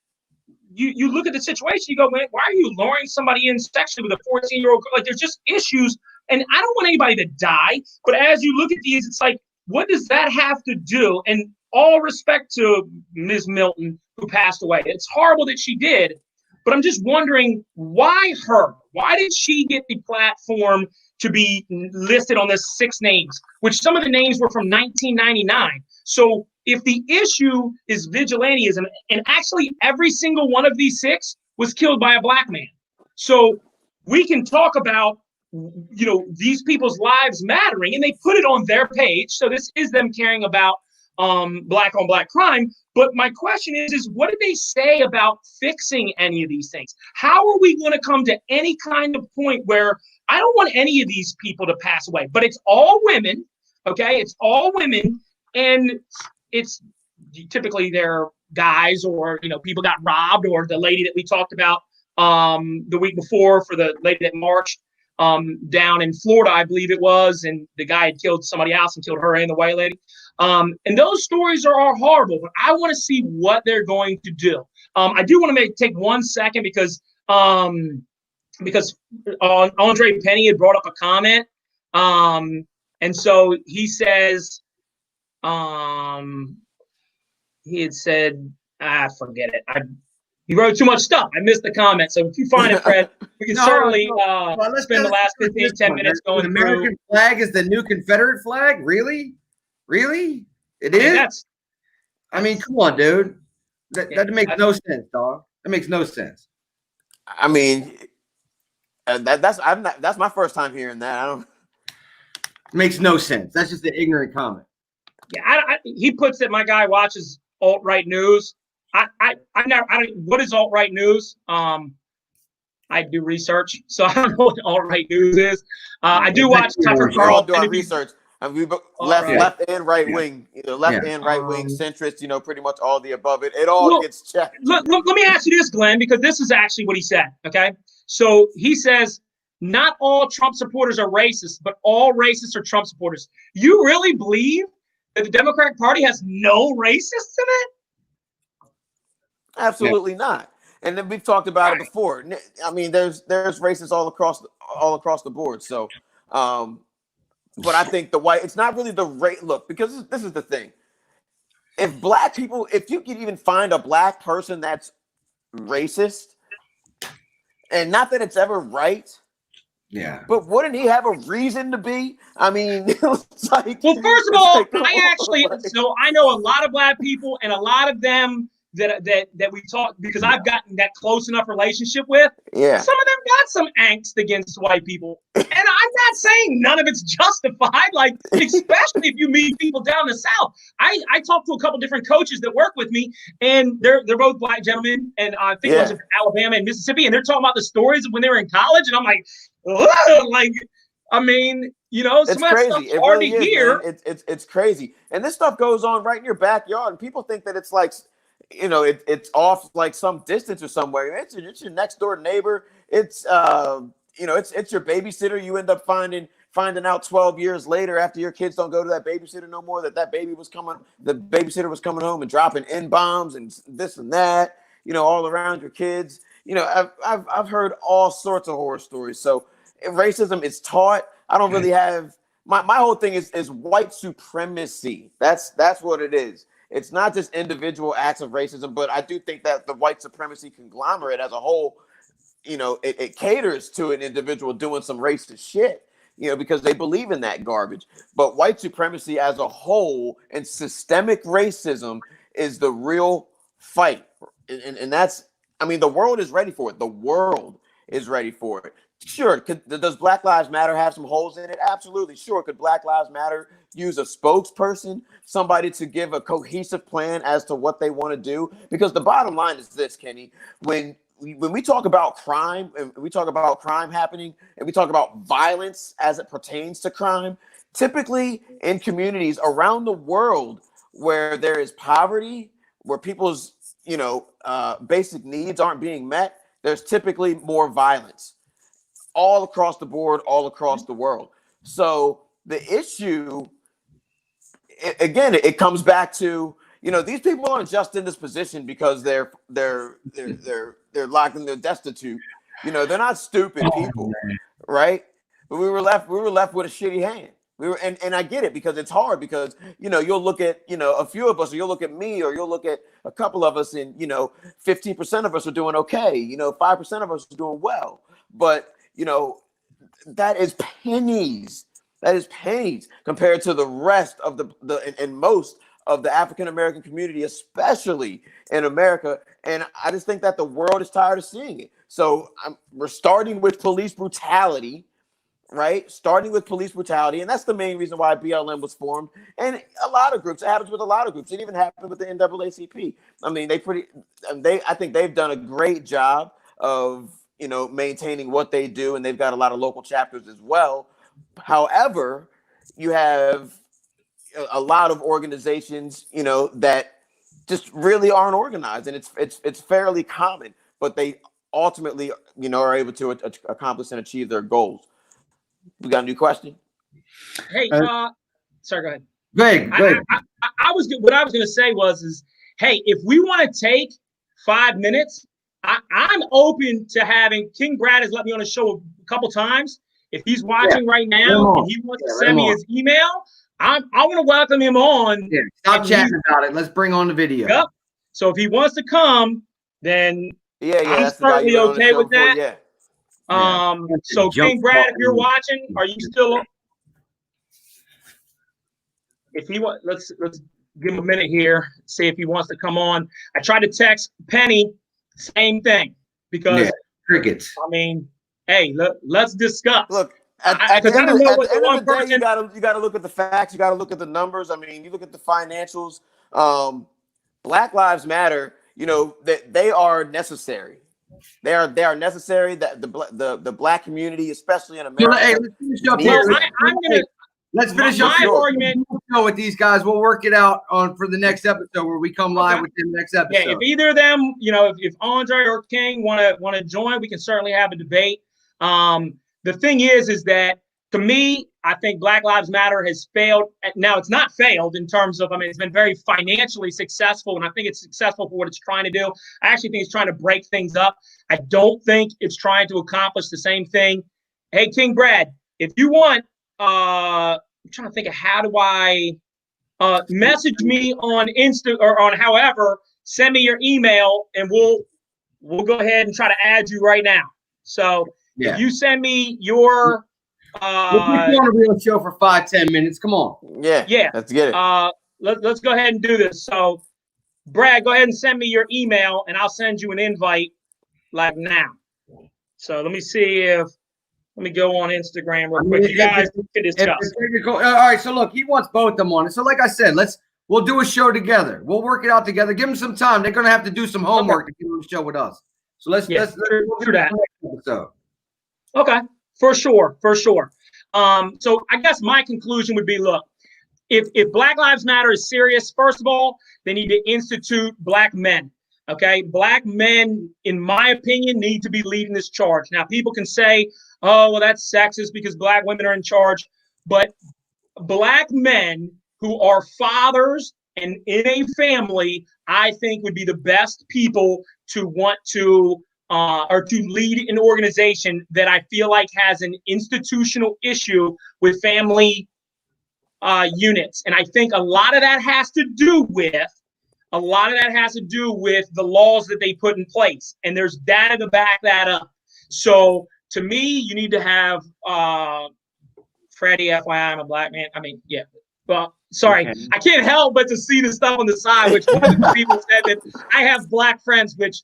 S2: you look at the situation, you go, man, why are you luring somebody in sexually with a 14-year-old? Like there's just issues. And I don't want anybody to die. But as you look at these, it's like, what does that have to do? And all respect to Ms. Milton, who passed away. It's horrible that she did, but I'm just wondering why her? Why did she get the platform to be listed on this 6 names, which some of the names were from 1999? So if the issue is vigilantism, and actually every single one of these 6 was killed by a black man. So we can talk about these people's lives mattering, and they put it on their page. So this is them caring about black on black crime. But my question is what did they say about fixing any of these things? How are we going to come to any kind of point where I don't want any of these people to pass away, but it's all women. Okay. It's all women. And it's typically they're guys or people got robbed, or the lady that we talked about the week before, for the lady that marched down in Florida, I believe it was, and the guy had killed somebody else and killed her and the white lady. And those stories are horrible, but I want to see what they're going to do. I do want to take 1 second because Andre Penny had brought up a comment. And so he says, he had said, forget it. He wrote too much stuff. I missed the comment. So if you find it, Fred, we can certainly spend the last 15, 10 minutes going
S3: through. The American flag is the new Confederate flag? Really? Really? It is? I mean, come on, dude. That makes no sense, dog. That makes no sense.
S1: I mean, that's my first time hearing that.
S3: It makes no sense. That's just an ignorant comment.
S2: Yeah, he puts that my guy watches alt-right news. What is alt-right news? I do research, so I don't know what alt-right news is. I do watch Tucker
S1: Carlson. We're all doing research. Left and right wing, left and right wing, centrist, pretty much all the above it. It all gets checked.
S2: Let me ask you this, Glenn, because this is actually what he said. Okay, so he says not all Trump supporters are racist, but all racists are Trump supporters. You really believe that the Democratic Party has no racists in it?
S1: Absolutely not. And then we've talked about it before. I mean, there's racists all across the board. So, but I think it's not really the rate. Look, because this is the thing. If you could even find a black person that's racist, and not that it's ever right.
S3: Yeah.
S1: But wouldn't he have a reason to be? I mean, it's like,
S2: well, first of all, I know a lot of black people, and a lot of them that we talk, because I've gotten that close enough relationship with.
S1: Yeah.
S2: Some of them got some angst against white people. And I'm not saying none of it's justified, like, especially if you meet people down the South. I talked to a couple different coaches that work with me, and they're both black gentlemen, and I think it was in Alabama and Mississippi, and they're talking about the stories of when they were in college, and I'm like, I mean,
S1: it's
S2: some of that
S1: crazy.
S2: stuff's
S1: It
S2: hard
S1: really
S2: to hear.
S1: It's crazy, and this stuff goes on right in your backyard, and people think that it's like, it's off like some distance or somewhere. It's your next door neighbor. It's it's your babysitter. You end up finding out 12 years later, after your kids don't go to that babysitter no more, the babysitter was coming home and dropping N-bombs and this and that, all around your kids. I've heard all sorts of horror stories. So racism is taught. I don't really have my whole thing is white supremacy. That's what it is. It's not just individual acts of racism, but I do think that the white supremacy conglomerate as a whole, it caters to an individual doing some racist shit, because they believe in that garbage. But white supremacy as a whole and systemic racism is the real fight. And that's, I mean, the world is ready for it. The world is ready for it. Sure. Does Black Lives Matter have some holes in it? Absolutely. Sure. Could Black Lives Matter use a spokesperson, somebody to give a cohesive plan as to what they want to do? Because the bottom line is this, Kenny, when we talk about crime, and we talk about crime happening, and we talk about violence as it pertains to crime, typically in communities around the world where there is poverty, where people's basic needs aren't being met, there's typically more violence all across the board, all across the world. So the issue, again, it comes back to, these people aren't just in this position because they're locked and they're destitute. They're not stupid people, right? But we were left with a shitty hand. And I get it, because it's hard, because you'll look at a few of us, or you'll look at me, or you'll look at a couple of us, and 15% of us are doing okay, 5% of us are doing well, but that is pennies. That is pennies compared to the rest of and most of the African American community, especially in America. And I just think that the world is tired of seeing it. So we're starting with police brutality. Right? Starting with police brutality. And that's the main reason why BLM was formed. And a lot of groups, it happens with a lot of groups. It even happened with the NAACP. I mean, I think they've done a great job of, maintaining what they do. And they've got a lot of local chapters as well. However, you have a lot of organizations, that just really aren't organized, and it's fairly common, but they ultimately, are able to accomplish and achieve their goals. We got a new question.
S2: Hey, sorry, go ahead.
S3: Go ahead.
S2: What I was going to say is, hey, if we want to take 5 minutes, I'm open to having King Brad has let me on his show a couple times. If he's watching right now and he wants to send me his email, I want to welcome him on.
S3: Yeah, stop chatting about it. Let's bring on the video.
S2: Yep. So if he wants to come, then I'm certainly okay with that. So King Brad, if you're watching, are you still? If he wants, let's give him a minute here. See if he wants to come on. I tried to text Penny, same thing, because
S3: crickets.
S2: I mean, hey, let's discuss.
S1: Look, at the end of the day, you got to look at the facts. You got to look at the numbers. I mean, you look at the financials. Black Lives Matter. They are necessary. They are necessary. That the black community, especially in America.
S3: Hey, let's finish up here. Let's finish up my argument with these guys. We'll work it out for the next episode where we come live with the next episode.
S2: Yeah, if either of them, if Andre or King want to join, we can certainly have a debate. The thing is that to me, I think Black Lives Matter has failed. Now, it's not failed in terms of, it's been very financially successful, and I think it's successful for what it's trying to do. I actually think it's trying to break things up. I don't think it's trying to accomplish the same thing. Hey, King Brad, if you want, I'm trying to think of how do I message me on Insta or on however, send me your email and we'll go ahead and try to add you right now. So if you send me your
S3: we'll put you on a real show for 5-10 minutes. Come on.
S1: Yeah. Let's get it.
S2: Let's go ahead and do this. So Brad, go ahead and send me your email and I'll send you an invite like now. So let me see if let me go on Instagram real quick. You guys can discuss.
S3: All right. So look, he wants both of them on it. So like I said, we'll do a show together. We'll work it out together. Give them some time. They're going to have to do some homework to get on the show with us. So let's do
S2: that. Okay, for sure. So I guess my conclusion would be, look, if Black Lives Matter is serious, first of all, they need to institute black men. Okay, black men, in my opinion, need to be leading this charge. Now, people can say, oh, well, that's sexist because black women are in charge. But black men who are fathers and in a family, I think would be the best people to want to or to lead an organization that I feel like has an institutional issue with family units. And I think a lot of that has to do with the laws that they put in place. And there's data to back that up. So to me, you need to have Freddie, FYI, I'm a black man. Well, sorry, okay. I can't help but to see the stuff on the side, which one of the people said that I have black friends, which,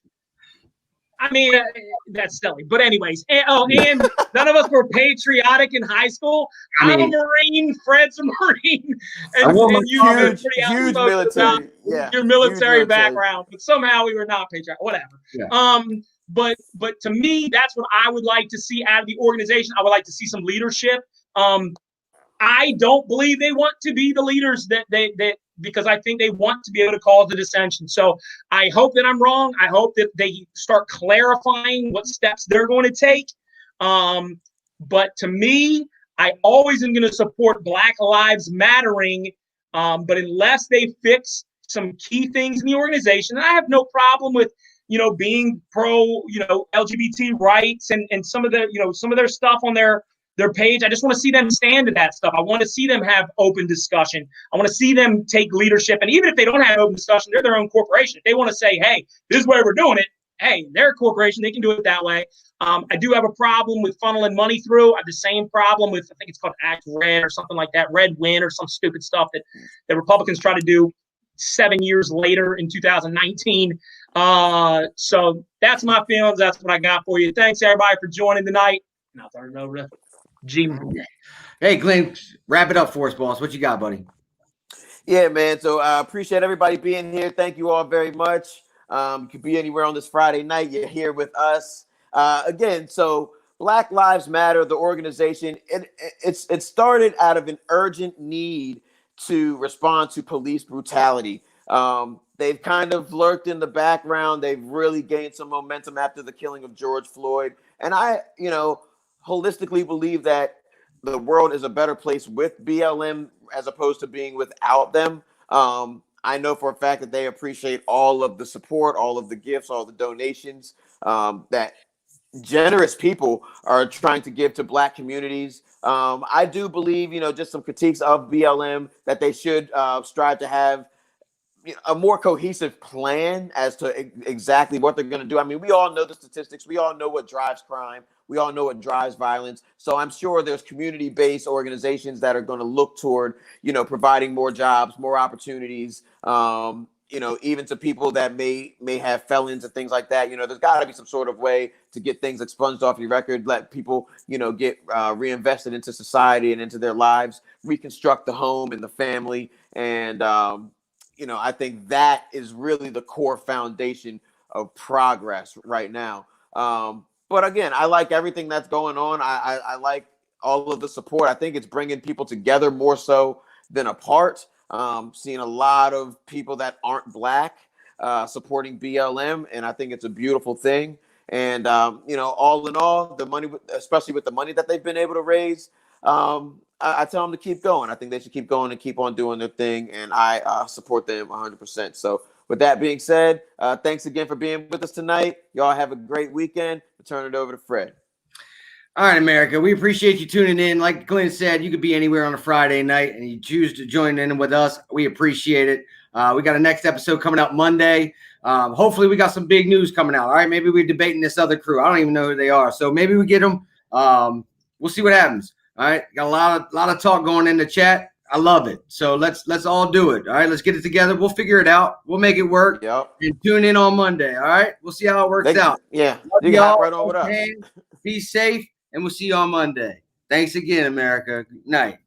S2: that's silly. But anyways, and none of us were patriotic in high school. I'm a Marine, Fred's a Marine. And you have huge military, your military background, but somehow we were not patriotic, whatever. Yeah. But to me, that's what I would like to see out of the organization. I would like to see some leadership. I don't believe they want to be the leaders that because I think they want to be able to cause the dissension. So I hope that I'm wrong. I hope that they start clarifying what steps they're going to take. But to me, I always am going to support Black Lives Mattering. But unless they fix some key things in the organization, and I have no problem with, being pro, LGBT rights and some of their stuff on their page. I just want to see them stand to that stuff. I want to see them have open discussion. I want to see them take leadership. And even if they don't have open discussion, they're their own corporation. If they want to say, hey, this is where we're doing it. Hey, they're a corporation. They can do it that way. I do have a problem with funneling money through. I have the same problem with, I think it's called Act Red or something like that, Red Win or some stupid stuff that the Republicans try to do 7 years later in 2019. So that's my feelings. That's what I got for you. Thanks, everybody, for joining tonight. And I'll turn it over to G.
S3: Hey, Glenn, wrap it up for us, boss. What you got, buddy?
S1: Yeah, man. So I appreciate everybody being here. Thank you all very much. You could be anywhere on this Friday night. You're here with us. Again, so Black Lives Matter, the organization, it started out of an urgent need to respond to police brutality. They've kind of lurked in the background. They've really gained some momentum after the killing of George Floyd. And I, holistically believe that the world is a better place with BLM as opposed to being without them. I know for a fact that they appreciate all of the support, all of the gifts, all the donations that generous people are trying to give to Black communities. I do believe, just some critiques of BLM, that they should strive to have a more cohesive plan as to exactly what they're going to do. I mean, we all know the statistics. We all know what drives crime. We all know what drives violence. So I'm sure there's community-based organizations that are going to look toward, providing more jobs, more opportunities, even to people that may have felons and things like that. There's got to be some sort of way to get things expunged off your record, let people, get reinvested into society and into their lives, reconstruct the home and the family. And, I think that is really the core foundation of progress right now. But again, I like everything that's going on. I like all of the support. I think it's bringing people together more so than apart. Seeing a lot of people that aren't Black supporting BLM, and I think it's a beautiful thing. And all in all, the money, especially with the money that they've been able to raise, I tell them to keep going. I think they should keep going and keep on doing their thing, and I support them 100%. So with that being said, thanks again for being with us tonight. Y'all have a great weekend. I'll turn it over to Fred.
S3: All right, America, we appreciate you tuning in. Like Glenn said, you could be anywhere on a Friday night and you choose to join in with us. We appreciate it. We got a next episode coming out Monday. Hopefully we got some big news coming out. All right, maybe we're debating this other crew. I don't even know who they are. So maybe we get them. We'll see what happens. All right, got a lot of talk going in the chat. I love it. So let's all do it. All right, let's get it together. We'll figure it out. We'll make it work.
S1: Yep.
S3: And tune in on Monday. All right, we'll see how it works out.
S1: Yeah, you can hop right on with us.
S3: Be safe, and we'll see you on Monday. Thanks again, America. Good night.